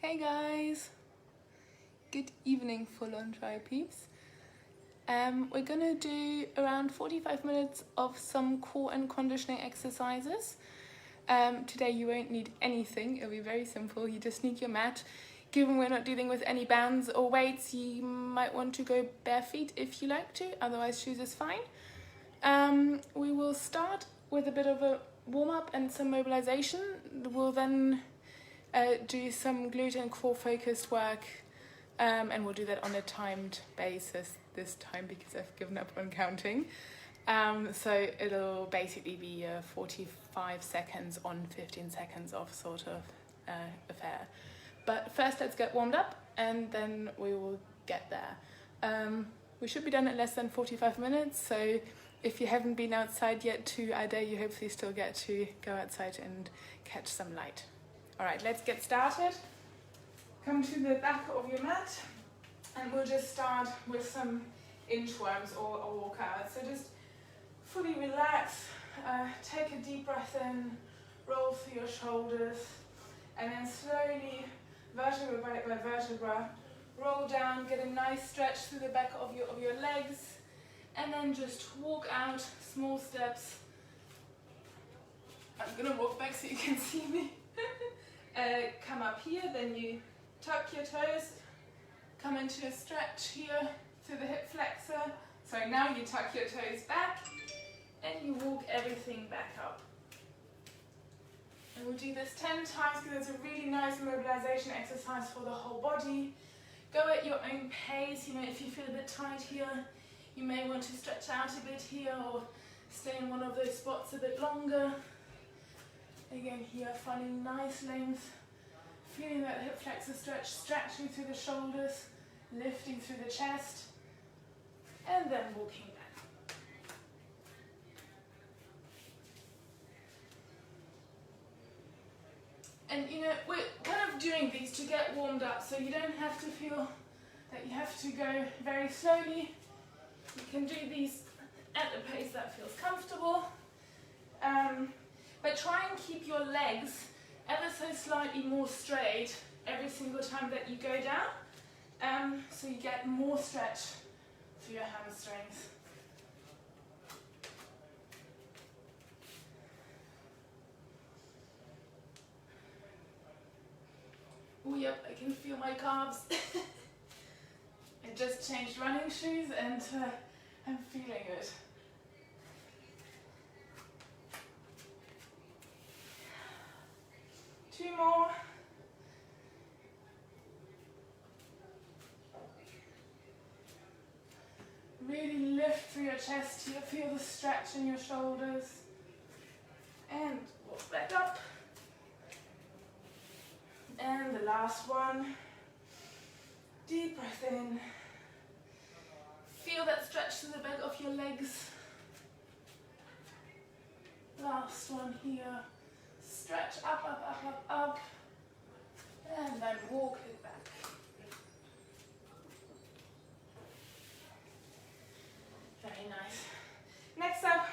Hey guys, good evening for Lunge peeps. We're gonna do around 45 minutes of some core and conditioning exercises. Today you won't need anything, it'll be very simple. You just need your mat. Given we're not dealing with any bands or weights, you might want to go bare feet if you like to, otherwise shoes is fine. We will start with a bit of a warm-up and some mobilization. We'll then do some glute and core focused work, and we'll do that on a timed basis this time because I've given up on counting. So it'll basically be 45 seconds on 15 seconds off sort of affair. But first let's get warmed up and then we will get there. We should be done in less than 45 minutes, so if you haven't been outside yet I dare you hopefully still get to go outside and catch some light. Alright, let's get started. Come to the back of your mat and we'll just start with some inchworms or walkout. So just fully relax, take a deep breath in, roll through your shoulders, and then slowly, vertebra by vertebra, roll down, get a nice stretch through the back of your legs, and then just walk out, small steps. I'm gonna walk back so you can see me. Come up here, then you tuck your toes, come into a stretch here through the hip flexor. So now you tuck your toes back and you walk everything back up. And we'll do this 10 times because it's a really nice mobilization exercise for the whole body. Go at your own pace. If you feel a bit tight here, you may want to stretch out a bit here or stay in one of those spots a bit longer. Again here, finding nice length, feeling that hip flexor stretch, stretching through the shoulders, lifting through the chest, and then walking back. And we're kind of doing these to get warmed up, so you don't have to feel that you have to go very slowly. You can do these at a pace that feels comfortable. But try and keep your legs ever so slightly more straight every single time that you go down, so you get more stretch through your hamstrings. Oh yep, I can feel my calves. I just changed running shoes and I'm feeling it. Two more. Really lift through your chest here, feel the stretch in your shoulders. And walk back up. And the last one. Deep breath in. Feel that stretch to the back of your legs. Last one here. Stretch up, up, up, up, up, and then walk it back. Very nice. Next up,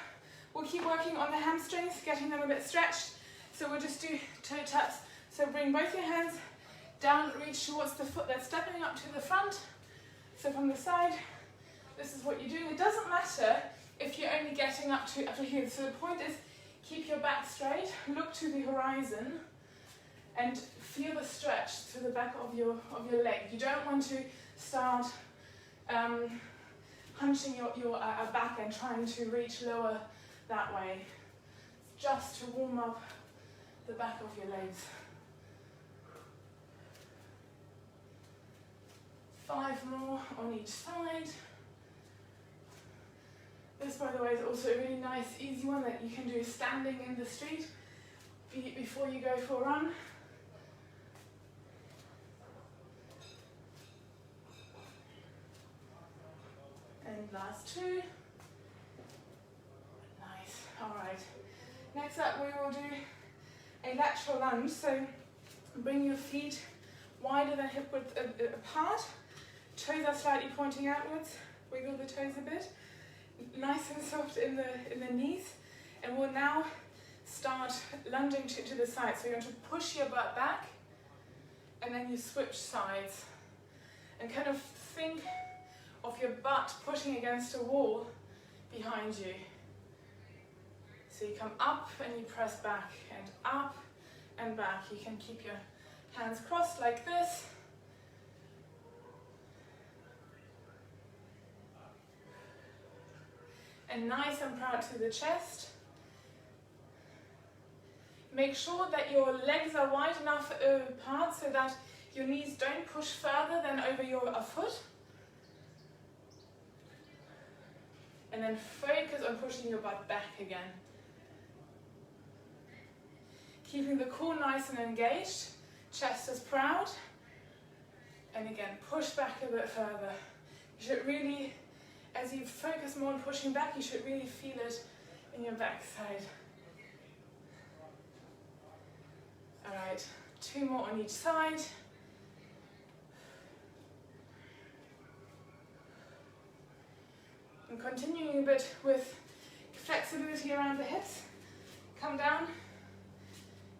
we'll keep working on the hamstrings, getting them a bit stretched. So we'll just do toe taps. So bring both your hands down, reach towards the foot that's stepping up to the front. So from the side, this is what you're doing. It doesn't matter if you're only getting up to here. So the point is, keep your back straight, look to the horizon, and feel the stretch to the back of your leg. You don't want to start hunching your back and trying to reach lower that way. It's just to warm up the back of your legs. 5 more on each side. This, by the way, is also a really nice, easy one that you can do standing in the street before you go for a run. And last 2. Nice. Alright. Next up, we will do a lateral lunge. So bring your feet wider than hip width apart. Toes are slightly pointing outwards. Wiggle the toes a bit. Nice and soft in the knees, and we'll now start lunging to the side. So you're going to push your butt back and then you switch sides. And kind of think of your butt pushing against a wall behind you. So you come up and you press back, and up and back. You can keep your hands crossed like this. And nice and proud to the chest. Make sure that your legs are wide enough apart so that your knees don't push further than over your foot. And then focus on pushing your butt back again. Keeping the core nice and engaged, chest is proud. And again, push back a bit further. You should really, as you focus more on pushing back, you should really feel it in your backside. Alright, 2 more on each side. And continuing a bit with flexibility around the hips. Come down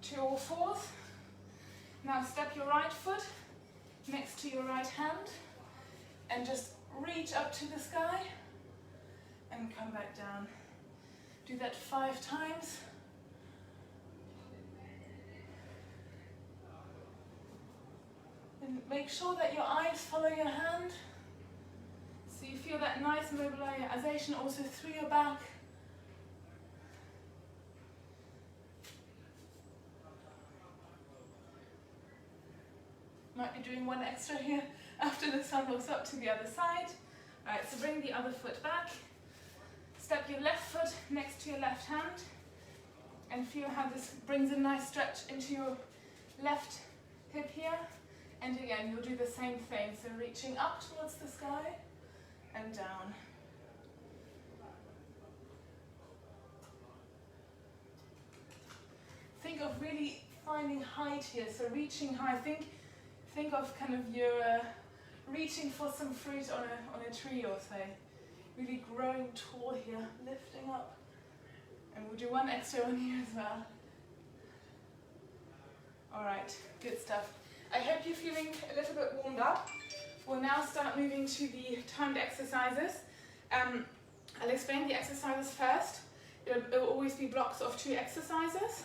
to all fours. Now step your right foot next to your right hand and just reach up to the sky and come back down. Do that 5 times. And make sure that your eyes follow your hand. So you feel that nice mobilization also through your back. Might be doing one extra here after the sun looks up to the other side. Alright, so bring the other foot back. Step your left foot next to your left hand. And feel how this brings a nice stretch into your left hip here. And again, you'll do the same thing. So reaching up towards the sky and down. Think of really finding height here. So reaching high. Think of kind of your reaching for some fruit on a tree or so. Really growing tall here, lifting up. And we'll do one extra on here as well. Alright, good stuff. I hope you're feeling a little bit warmed up. We'll now start moving to the timed exercises. I'll explain the exercises first. It'll always be blocks of 2 exercises.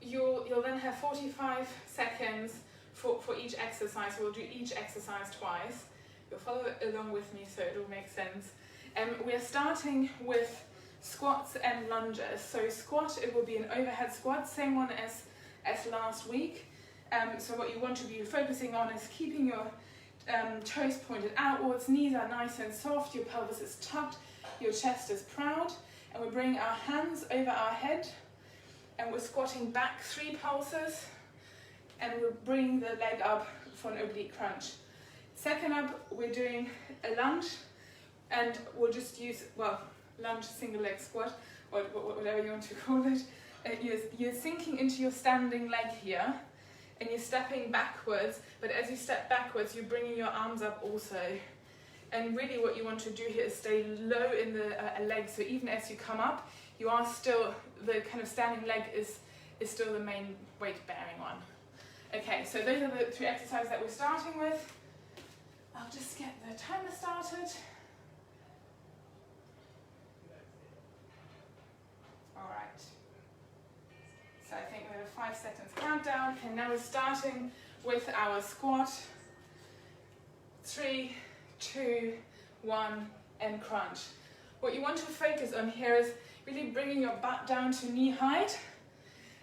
You'll then have 45 seconds for each exercise. We'll do each exercise twice. You'll follow along with me so it'll make sense. We're starting with squats and lunges. So squat, it will be an overhead squat, same one as last week. So what you want to be focusing on is keeping your toes pointed outwards, knees are nice and soft, your pelvis is tucked, your chest is proud, and we're bringing our hands over our head, and we're squatting back 3 pulses, and we're bringing the leg up for an oblique crunch. Second up, we're doing a lunge, and we'll just use, lunge single leg squat, or whatever you want to call it. You're sinking into your standing leg here, and you're stepping backwards, but as you step backwards, you're bringing your arms up also. And really what you want to do here is stay low in the leg, so even as you come up, you are still, the kind of standing leg is still the main weight bearing one. Okay, so those are the 3 exercises that we're starting with. I'll just get the timer started. Alright. So I think we have a 5 seconds countdown, and now we're starting with our squat. 3, 2, 1, and crunch. What you want to focus on here is really bringing your butt down to knee height,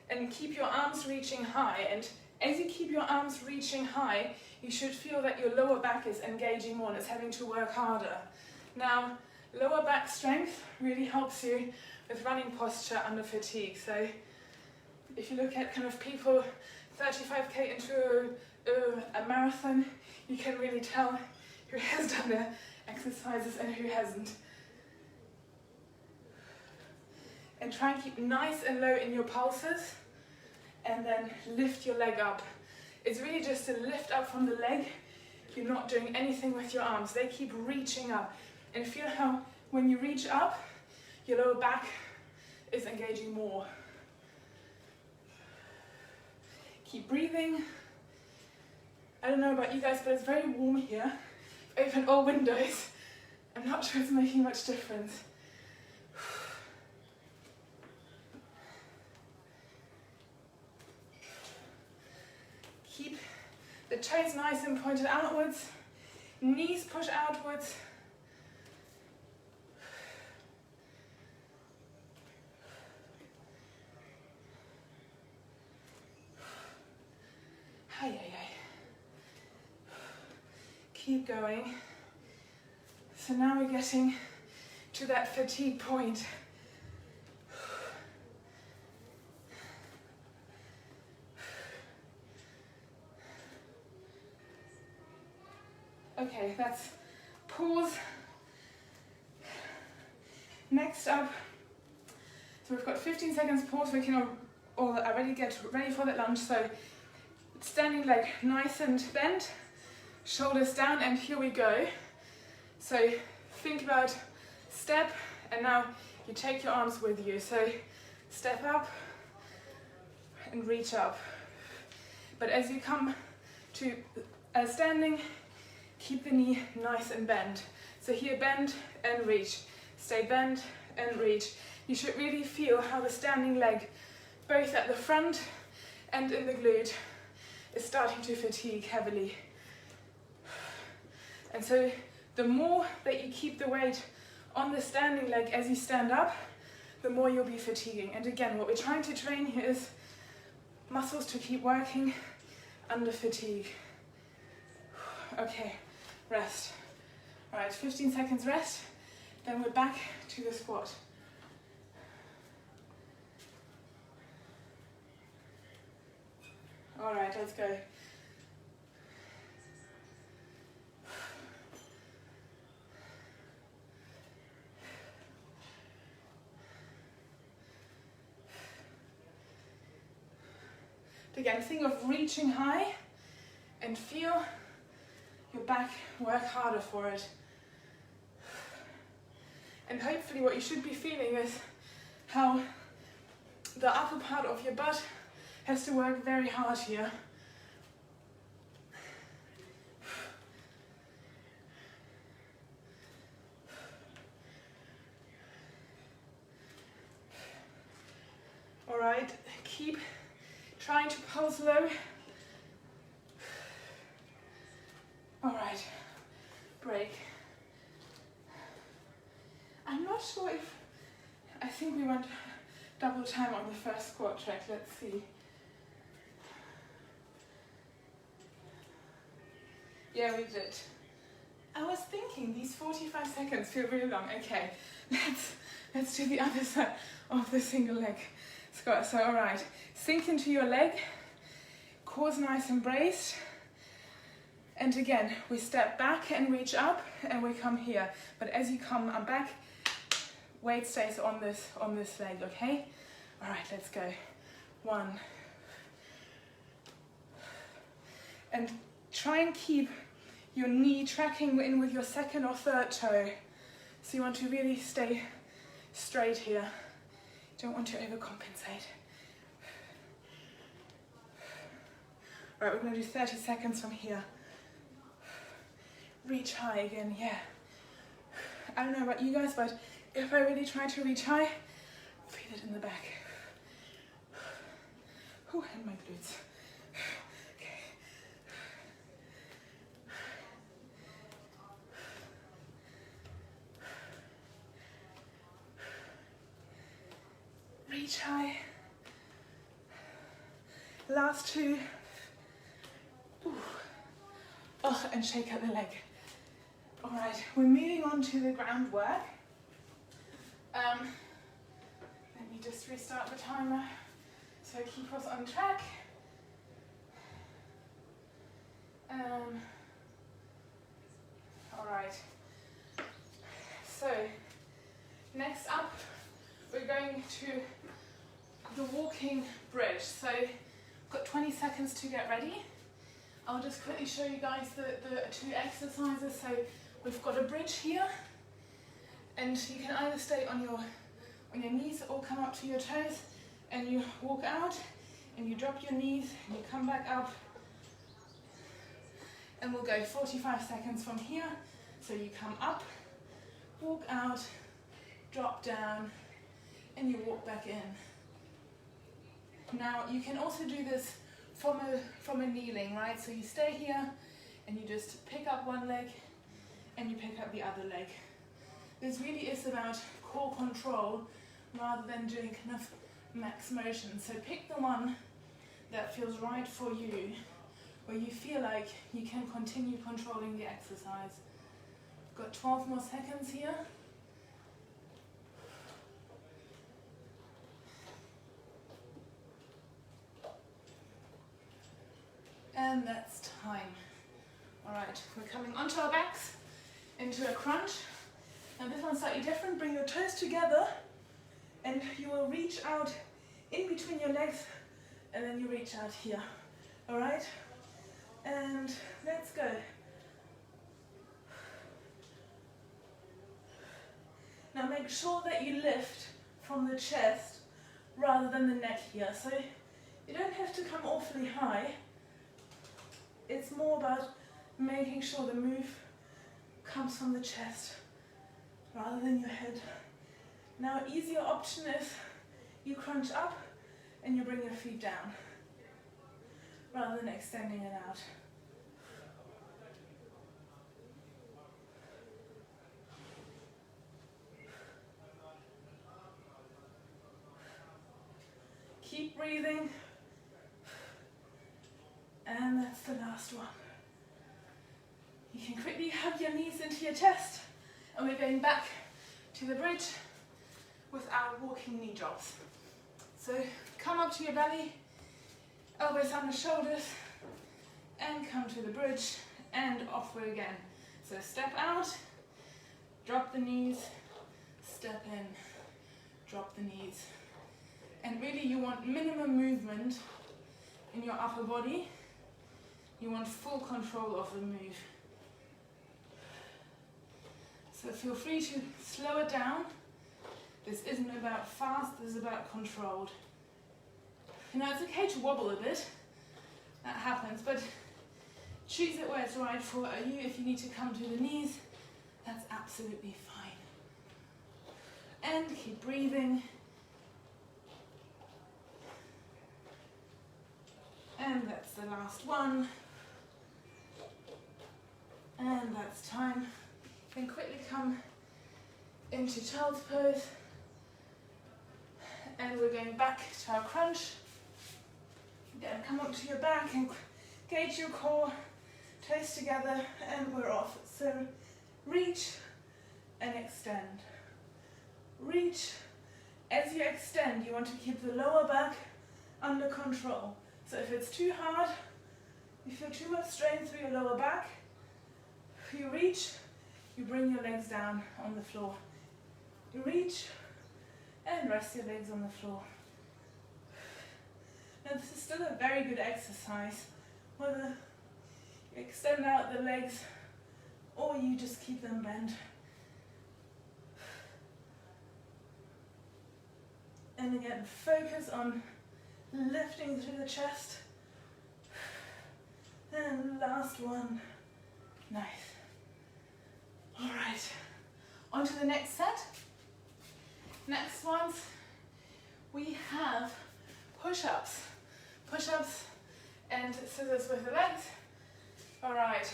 and keep your arms reaching high. And as you keep your arms reaching high, you should feel that your lower back is engaging more and it's having to work harder. Now, lower back strength really helps you with running posture under fatigue. So if you look at kind of people 35k into a marathon, you can really tell who has done their exercises and who hasn't. And try and keep nice and low in your pulses, and then lift your leg up. It's really just to lift up from the leg. You're not doing anything with your arms. They keep reaching up. And feel how when you reach up, your lower back is engaging more. Keep breathing. I don't know about you guys, but it's very warm here. Open all windows. I'm not sure it's making much difference. Keep the toes nice and pointed outwards. Knees push outwards. Keep going. So now we're getting to that fatigue point. Okay, that's pause. Next up, so we've got 15 seconds pause. We can already get ready for that lunge. So standing leg nice and bent, shoulders down, and here we go. So think about step, and now you take your arms with you. So step up and reach up. But as you come to standing, keep the knee nice and bent. So here, bend and reach. Stay bent and reach. You should really feel how the standing leg, both at the front and in the glute, is starting to fatigue heavily. And so the more that you keep the weight on the standing leg as you stand up, the more you'll be fatiguing. And again, what we're trying to train here is muscles to keep working under fatigue. Okay, rest. All right, 15 seconds rest, then we're back to the squat. All right, let's go. Again, think of reaching high and feel your back work harder for it. And hopefully what you should be feeling is how the upper part of your butt has to work very hard here. All right, keep trying to pulse low. All right, break. I'm not sure if, I think we went double time on the first squat track. Let's see. Yeah, we did. I was thinking these 45 seconds feel really long. Okay, let's do the other side of the single leg squat. So, all right, sink into your leg, core's nice and braced. And again, we step back and reach up, and we come here. But as you come back, weight stays on this leg, okay? All right, let's go. 1. And try and keep your knee tracking in with your second or third toe. So you want to really stay straight here. You don't want to overcompensate. All right, we're going to do 30 seconds from here. Reach high again, yeah. I don't know about you guys, but if I really try to reach high, feel it in the back. Ooh, and my glutes. Okay. Reach high. Last 2. Ooh. Oh, and shake out the leg. All right, we're moving on to the groundwork. Let me just restart the timer so keep us on track. All right, so next up we're going to the walking bridge. So we've got 20 seconds to get ready. I'll just quickly show you guys the 2 exercises. So we've got a bridge here, and you can either stay on your knees or come up to your toes, and you walk out and you drop your knees and you come back up. And we'll go 45 seconds from here. So you come up, walk out, drop down, and you walk back in. Now you can also do this from a kneeling, right? So you stay here and you just pick up one leg and you pick up the other leg. This really is about core control rather than doing kind of max motion. So pick the one that feels right for you, where you feel like you can continue controlling the exercise. Got 12 more seconds here. And that's time. All right, we're coming onto our backs into a crunch. And this one's slightly different. Bring your toes together and you will reach out in between your legs and then you reach out here. All right? And let's go. Now make sure that you lift from the chest rather than the neck here. So you don't have to come awfully high. It's more about making sure the move comes from the chest rather than your head. Now an easier option is you crunch up and you bring your feet down rather than extending it out. Keep breathing. And that's the last one. You can quickly hug your knees into your chest. And we're going back to the bridge with our walking knee drops. So come up to your belly, elbows on the shoulders, and come to the bridge, and off we again. So step out, drop the knees, step in, drop the knees. And really you want minimum movement in your upper body. You want full control of the move. So feel free to slow it down. This isn't about fast, this is about controlled. Now it's okay to wobble a bit, that happens, but choose it where it's right for you. If you need to come to the knees, that's absolutely fine. And keep breathing. And that's the last one. And that's time. Then quickly come into child's pose. And we're going back to our crunch. Again, come up to your back and engage your core, toes together, and we're off. So reach and extend. Reach. As you extend, you want to keep the lower back under control. So if it's too hard, you feel too much strain through your lower back, you reach, you bring your legs down on the floor. You reach and rest your legs on the floor. Now this is still a very good exercise, whether you extend out the legs or you just keep them bent. And again, focus on lifting through the chest. And last one. Nice. All right, on to the next set. Next ones, we have push-ups. Push-ups and scissors with the legs. All right.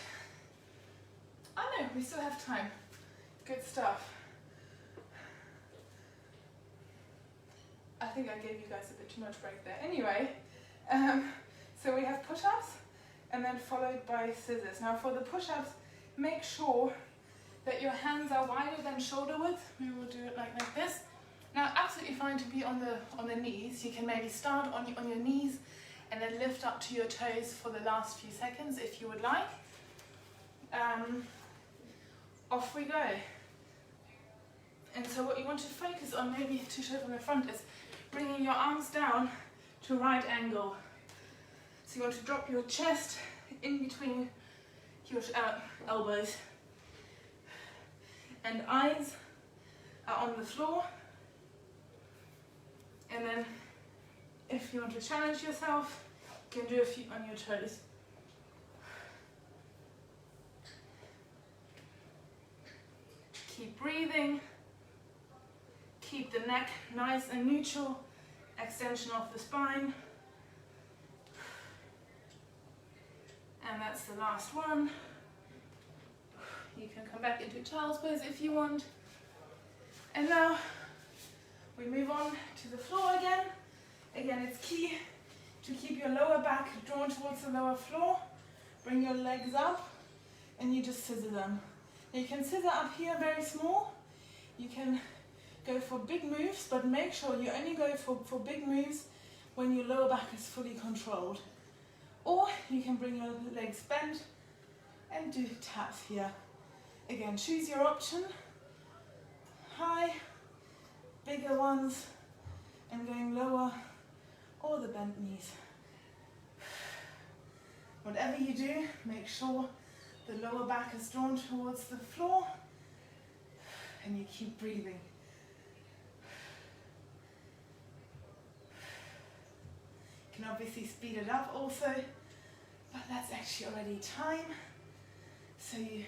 Oh no, we still have time. Good stuff. I think I gave you guys a bit too much break there. Anyway, so we have push-ups and then followed by scissors. Now for the push-ups, make sure that your hands are wider than shoulder width. We will do it like this. Now absolutely fine to be on the knees. You can maybe start on your knees and then lift up to your toes for the last few seconds if you would like. Off we go. And so what you want to focus on, maybe to show from the front, is bringing your arms down to a right angle. So you want to drop your chest in between your elbows. And eyes are on the floor. And then if you want to challenge yourself, you can do a few on your toes. keep breathing. Keep the neck nice and neutral. Extension of the spine. And that's the last one. You can come back into child's pose if you want. And now we move on to the floor again. Again, it's key to keep your lower back drawn towards the lower floor. Bring your legs up and you just scissor them. Now you can scissor up here very small. You can go for big moves, but make sure you only go for big moves when your lower back is fully controlled. Or you can bring your legs bent and do taps here. Again, choose your option. High, bigger ones, and going lower, or the bent knees. Whatever you do, make sure the lower back is drawn towards the floor, and you keep breathing. You can obviously speed it up also, but that's actually already time. So you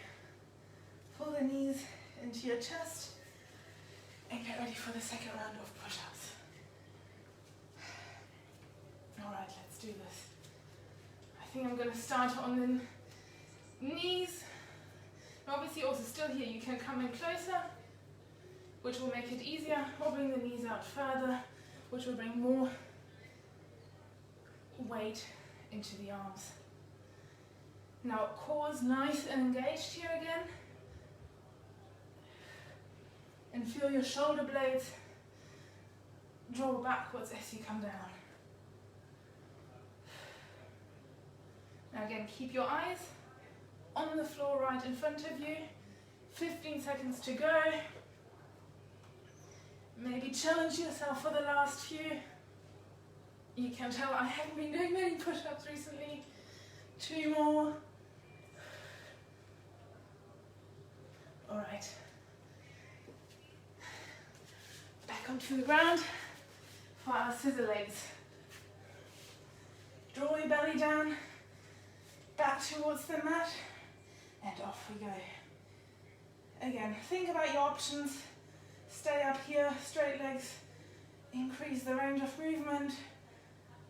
pull the knees into your chest and get ready for the second round of push-ups. Alright, let's do this. I think I'm going to start on the knees. Obviously also still here, you can come in closer, which will make it easier, or bring the knees out further, which will bring more weight into the arms. Now core's nice and engaged here again. And feel your shoulder blades draw backwards as you come down. Now again, keep your eyes on the floor right in front of you. 15 seconds to go. Maybe challenge yourself for the last few. You can tell I haven't been doing many push-ups recently. 2 more. Alright. Back onto the ground for our scissor legs. Draw your belly down, back towards the mat, and off we go. Again, think about your options. Stay up here, straight legs, increase the range of movement,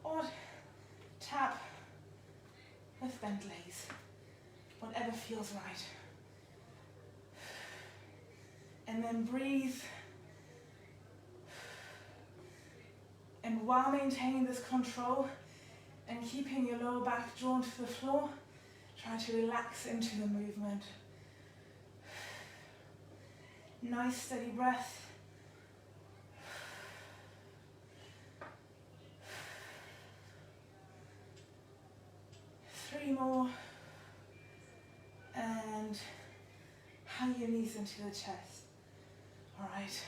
or tap with bent legs, whatever feels right. And then breathe. And while maintaining this control and keeping your lower back drawn to the floor, try to relax into the movement. Nice steady breath. Three more. And hang your knees into the chest. All right.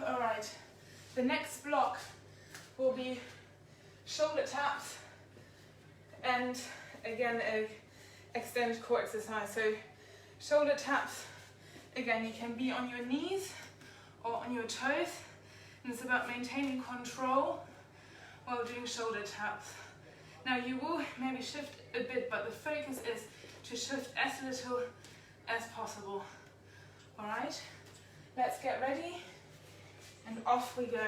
All right, the next block will be shoulder taps and again a extended core exercise. So shoulder taps, again you can be on your knees or on your toes, and it's about maintaining control while doing shoulder taps. Now you will maybe shift a bit, but the focus is to shift as little as possible. All right, let's get ready. And off we go.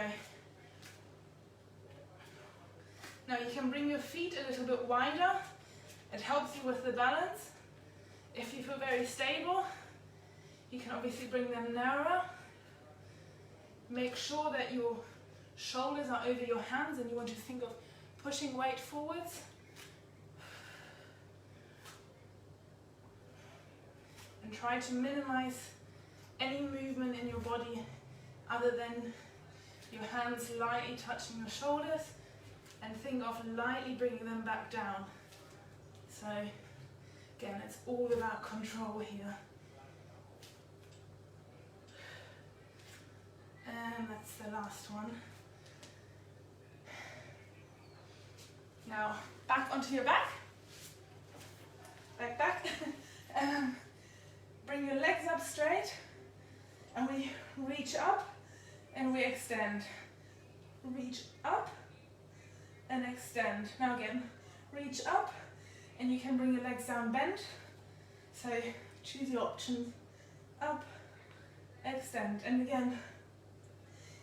Now you can bring your feet a little bit wider. It helps you with the balance. If you feel very stable, you can obviously bring them narrower. Make sure that your shoulders are over your hands and you want to think of pushing weight forwards. And try to minimize any movement in your body other than your hands lightly touching your shoulders, and think of lightly bringing them back down. So again, it's all about control here. And that's the last one. Now back onto your back. Back. Bring your legs up straight, and we reach up and we extend. Reach up and extend. Now again, reach up, and you can bring your legs down bent. So choose your options. Up, extend, and again,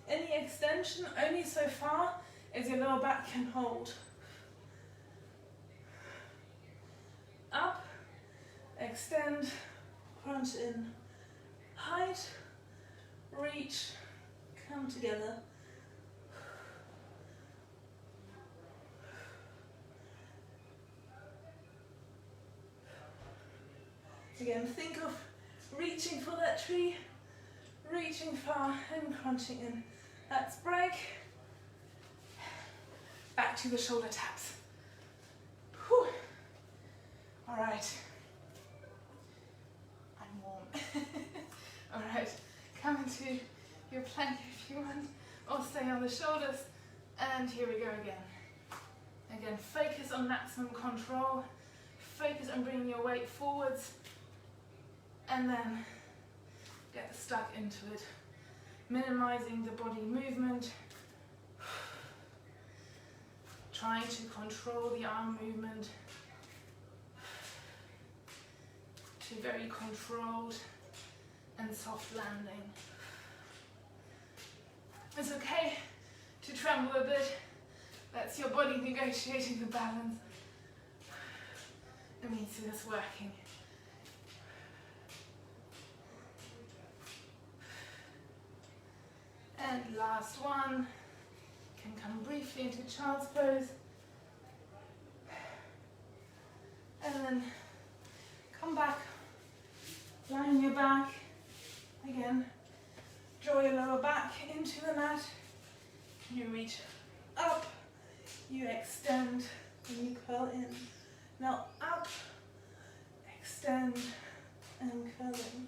any extension only so far as your lower back can hold. Up, extend, crunch in, height, reach, come together. Again, think of reaching for that tree, reaching far and crunching in. Let's break. Back to the shoulder taps. Whew. All right. I'm warm. All right, come into your plank if you want, or stay on the shoulders. And here we go again. Again, focus on maximum control. Focus on bringing your weight forwards. And then get stuck into it. Minimizing the body movement. Trying to control the arm movement. To very controlled and soft landing. It's okay to tremble a bit. That's your body negotiating the balance. It means it's working. And last one. Can come briefly into child's pose. And then come back, lie on your back. Again, draw your lower back into the mat. You reach up, you extend, and you curl in. Now up, extend, and curl in.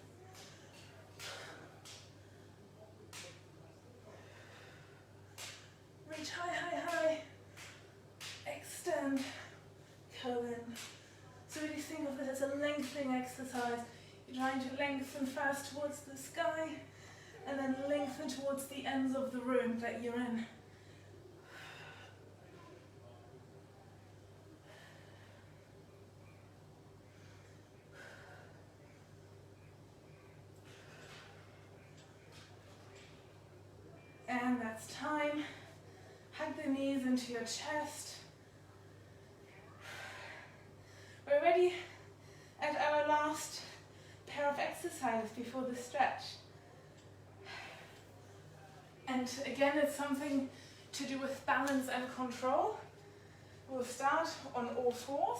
Reach high, high, high, extend, curl in. So really think of it as a lengthening exercise. You're trying to lengthen first towards the sky, and then lengthen towards the ends of the room that you're in. And that's time. Hug the knees into your chest. We're ready at our last pair of exercises before the stretch. And again, it's something to do with balance and control. We'll start on all fours,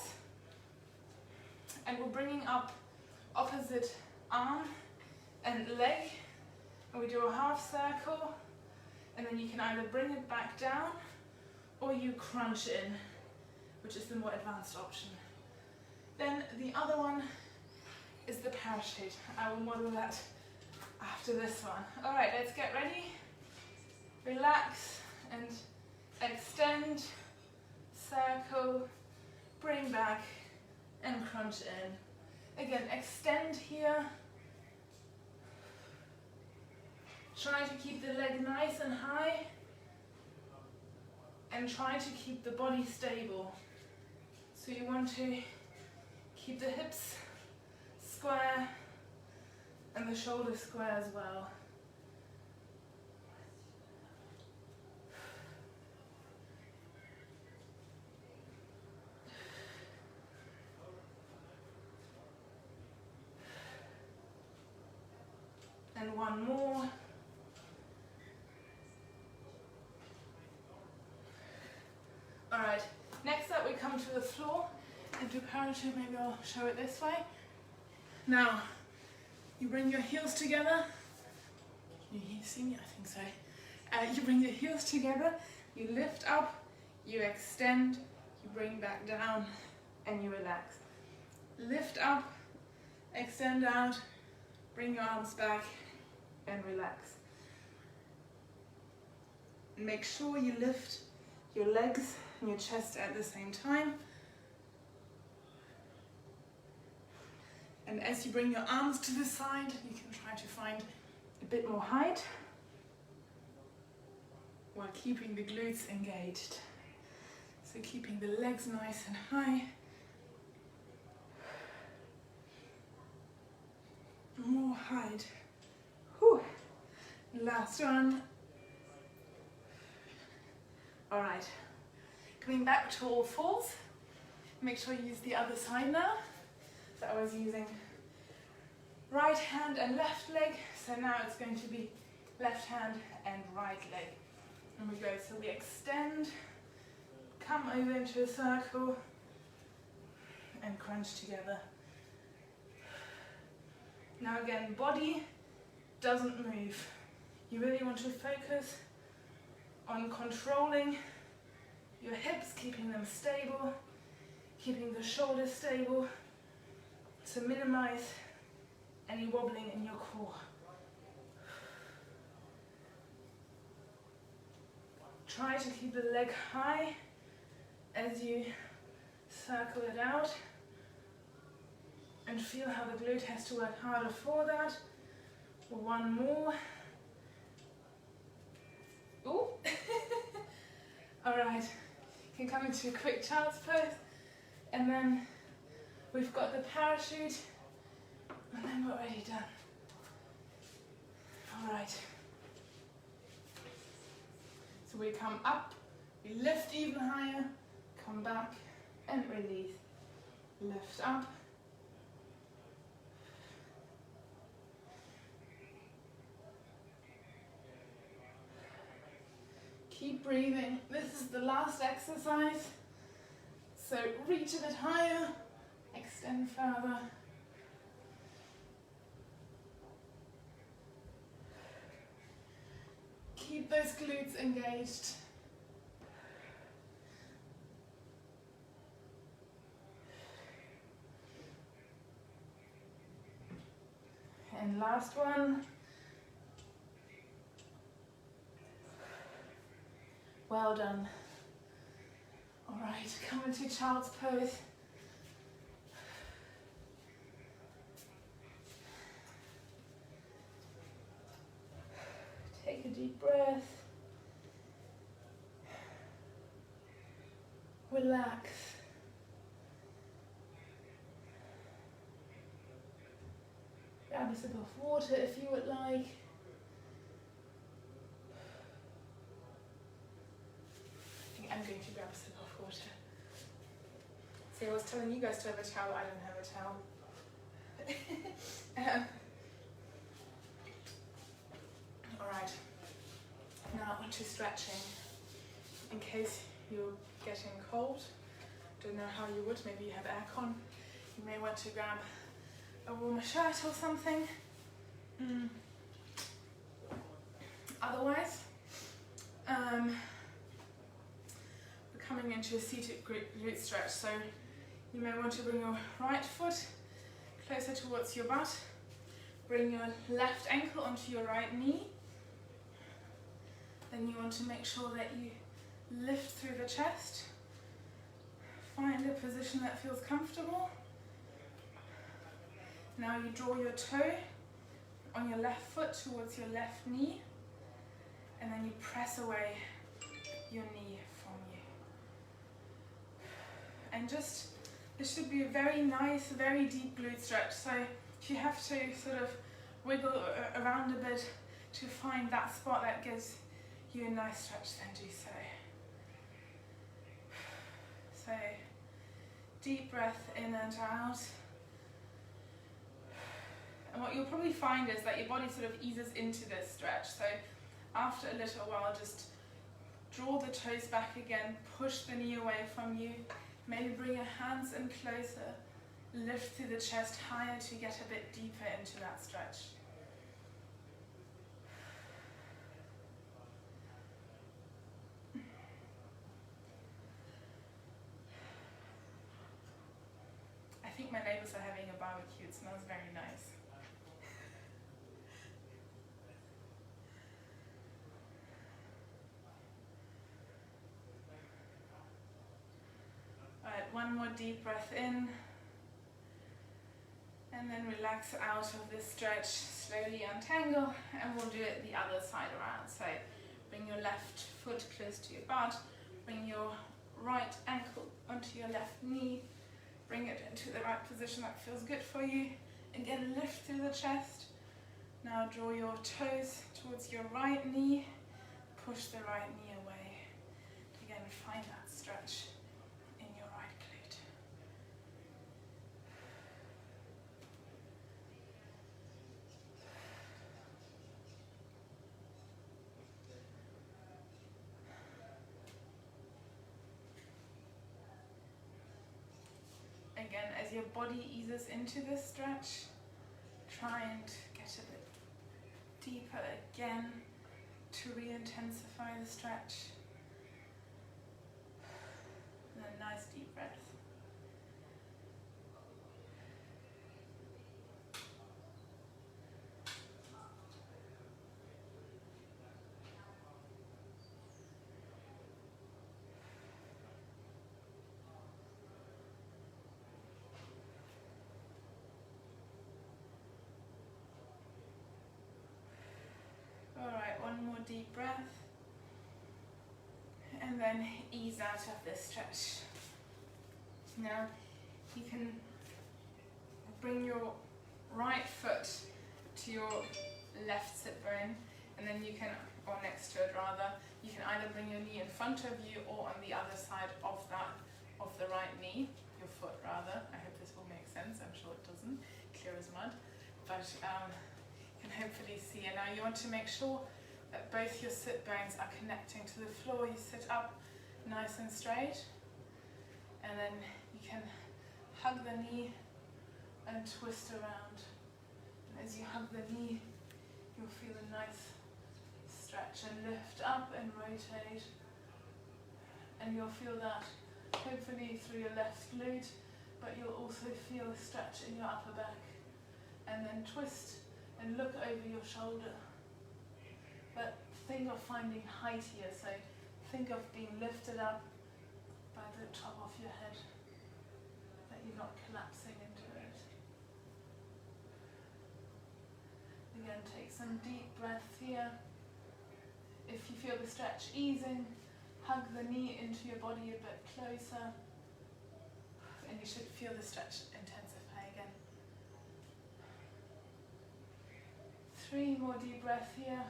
and we're bringing up opposite arm and leg, and we do a half circle, and then you can either bring it back down or you crunch in, which is the more advanced option. Then the other one is the parachute. I will model that after this one. All right, let's get ready. Relax and extend, circle, bring back and crunch in. Again, extend here. Try to keep the leg nice and high and try to keep the body stable. So you want to keep the hips square and the shoulders square as well. And one more. All right, next up we come to the floor and do parachute. Maybe I'll show it this way. Now, you bring your heels together. You see me? I think so. You bring your heels together, you lift up, you extend, you bring back down, and you relax. Lift up, extend out, bring your arms back, and relax. Make sure you lift your legs and your chest at the same time. And as you bring your arms to the side, you can try to find a bit more height while keeping the glutes engaged. So keeping the legs nice and high. More height. Whew. Last one. Alright, coming back to all fours. Make sure you use the other side now. So I was using right hand and left leg, so now it's going to be left hand and right leg. And we go, so we extend, come over into a circle, and crunch together. Now again, body doesn't move. You really want to focus on controlling your hips, keeping them stable, keeping the shoulders stable to minimize any wobbling in your core. Try to keep the leg high as you circle it out, and feel how the glute has to work harder for that. One more. Ooh. Alright, you can come into a quick child's pose, and then we've got the parachute, and then we're already done. Alright. So we come up, we lift even higher, come back and release. Lift up. Keep breathing. This is the last exercise. So reach a bit higher, extend further. Keep those glutes engaged. And last one. Well done. All right, come into child's pose. Take a deep breath. Relax. Grab a sip of water if you would like. I'm going to grab a sip of water. See, I was telling you guys to have a towel, I don't have a towel. Alright, now onto stretching. In case you're getting cold, don't know how you would, maybe you have aircon, you may want to grab a warmer shirt or something. Otherwise, coming into a seated glute stretch, so you may want to bring your right foot closer towards your butt, bring your left ankle onto your right knee, then you want to make sure that you lift through the chest, find a position that feels comfortable. Now you draw your toe on your left foot towards your left knee, and then you press away your knee from you. And just, this should be a very nice, very deep glute stretch. So if you have to sort of wiggle around a bit to find that spot that gives you a nice stretch, then do so. So deep breath in and out. And what you'll probably find is that your body sort of eases into this stretch. So after a little while, just draw the toes back again, push the knee away from you. Maybe bring your hands in closer, lift through the chest higher to get a bit deeper into that stretch. I think my neighbors are having a barbecue, it smells very nice. One more deep breath in, and then relax out of this stretch, slowly untangle, and we'll do it the other side around. So bring your left foot close to your butt, bring your right ankle onto your left knee. Bring it into the right position that feels good for you. Again, lift through the chest. Now draw your toes towards your right knee. Push the right knee away. Again, find that stretch in your right glute. Again, as your body eases into this stretch, try and get a bit deeper again to re-intensify the stretch. And a nice deep breath. Alright, one more deep breath. And then ease out of this stretch. Now, you can bring your right foot to your left sit bone, and then you can, or next to it rather, you can either bring your knee in front of you or on the other side of that, of the right knee, your foot rather. I hope this will make sense, I'm sure it doesn't, clear as mud. But you can hopefully see, and now you want to make sure that both your sit bones are connecting to the floor. You sit up nice and straight, and then you can hug the knee and twist around. And as you hug the knee, you'll feel a nice stretch and lift up and rotate. And you'll feel that hopefully through your left glute, but you'll also feel a stretch in your upper back. And then twist and look over your shoulder. But think of finding height here, so think of being lifted up by the top of your head, that you're not collapsing into it. Again, take some deep breaths here. If you feel the stretch easing, hug the knee into your body a bit closer, and you should feel the stretch intensify again. 3 more deep breaths here.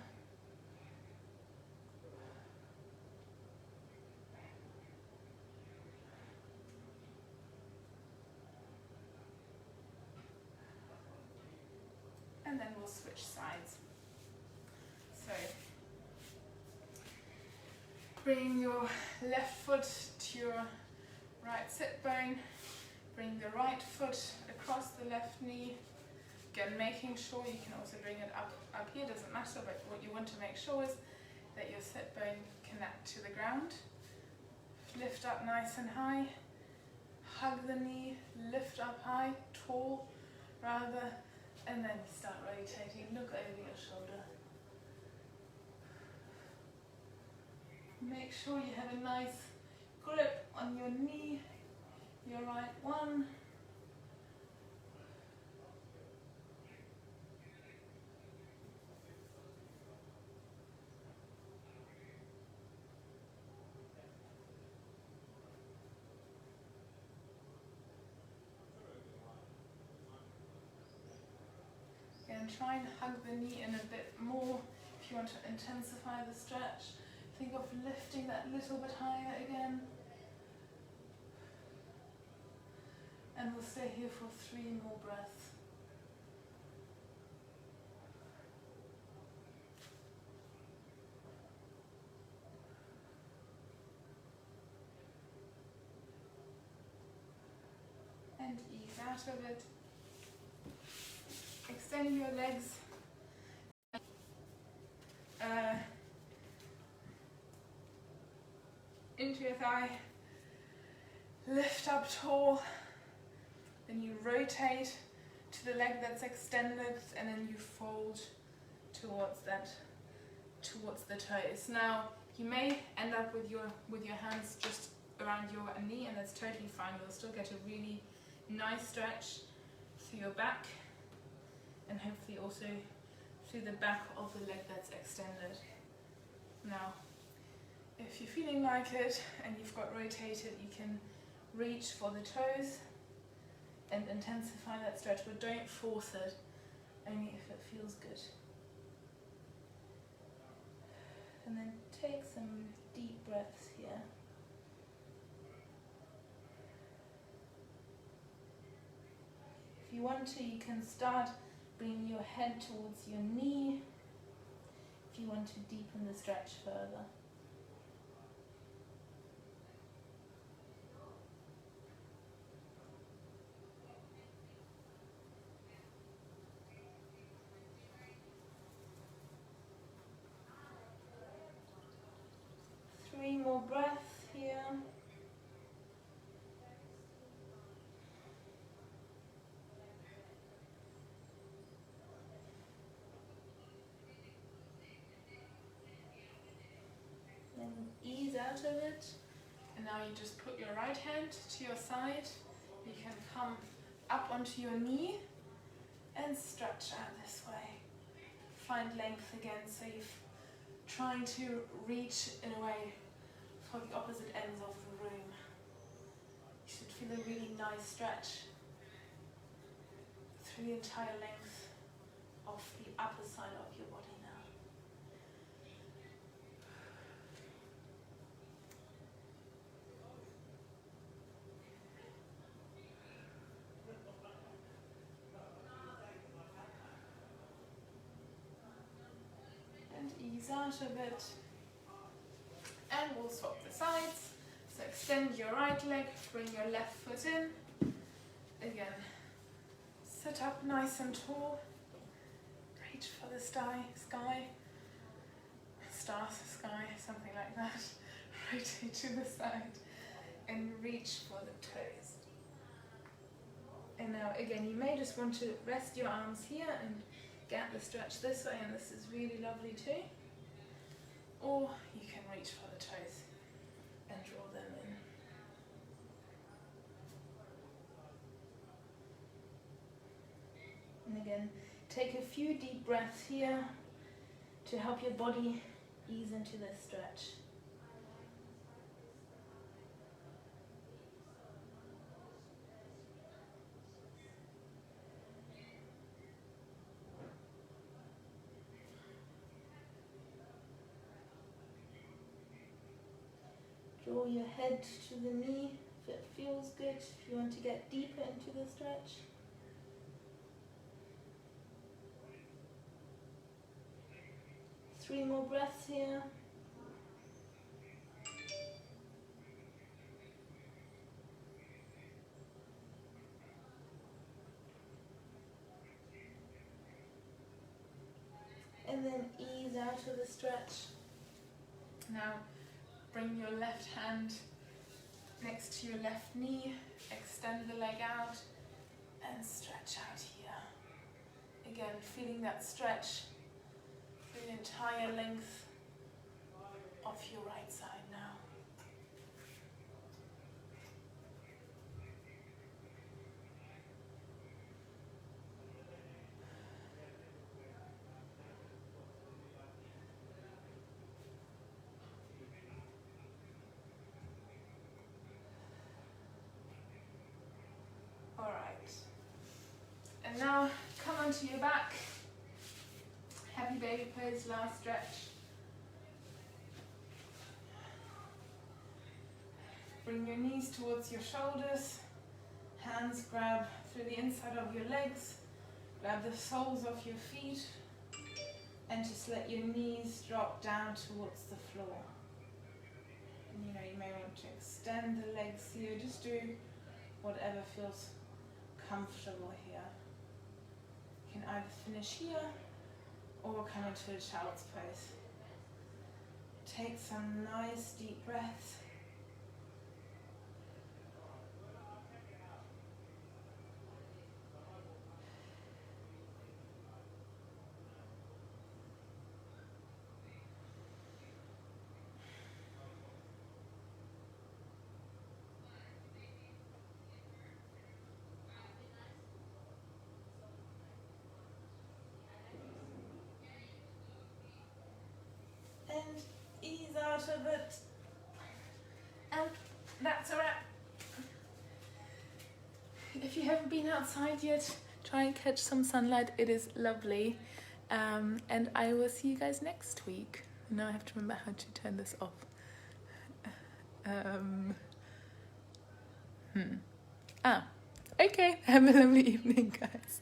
And then we'll switch sides. So, bring your left foot to your right sit bone. Bring the right foot across the left knee. Again, making sure you can also bring it up here, doesn't matter, but what you want to make sure is that your sit bone connect to the ground. Lift up nice and high. Hug the knee, lift up high, tall rather. And then start rotating, look over your shoulder. Make sure you have a nice grip on your knee, your right one. And try and hug the knee in a bit more if you want to intensify the stretch. Think of lifting that little bit higher again. And we'll stay here for 3 more breaths. And ease out of it. Extend your legs into your thigh, lift up tall, then you rotate to the leg that's extended, and then you fold towards the toes. Now you may end up with your hands just around your knee, and that's totally fine. You'll still get a really nice stretch through your back, and hopefully also through the back of the leg that's extended. Now, If you're feeling like it and you've got rotated, you can reach for the toes and intensify that stretch, but don't force it, only if it feels good. And then take some deep breaths here. If you want to, you can start bringing your head towards your knee if you want to deepen the stretch further. Three more breaths here. Then ease out of it. And now you just put your right hand to your side. You can come up onto your knee and stretch out this way. Find length again, so you're trying to reach in a way for the opposite ends of the room. You should feel a really nice stretch through the entire length of the upper side of your body now. And ease out of it. And we'll swap the sides. So extend your right leg, bring your left foot in. Again, sit up nice and tall. Reach for the sky, stars, sky, something like that. Rotate to the side and reach for the toes. And now again, you may just want to rest your arms here and get the stretch this way, and this is really lovely too. Or you can reach for the toes and draw them in. And again, take a few deep breaths here to help your body ease into this stretch. Draw your head to the knee if it feels good, if you want to get deeper into the stretch. Three more breaths here. And then ease out of the stretch. Now bring your left hand next to your left knee, extend the leg out and stretch out here. Again, feeling that stretch through the entire length of your right side now. And now come onto your back. Happy baby pose, last stretch. Bring your knees towards your shoulders. Hands grab through the inside of your legs. Grab the soles of your feet. And just let your knees drop down towards the floor. And you may want to extend the legs here. Just do whatever feels comfortable here. You can either finish here or come into a child's pose. Take some nice deep breaths. And ease out of it. And that's a wrap. If you haven't been outside yet, try and catch some sunlight. It is lovely. And I will see you guys next week. Now I have to remember how to turn this off. Okay. Have a lovely evening, guys.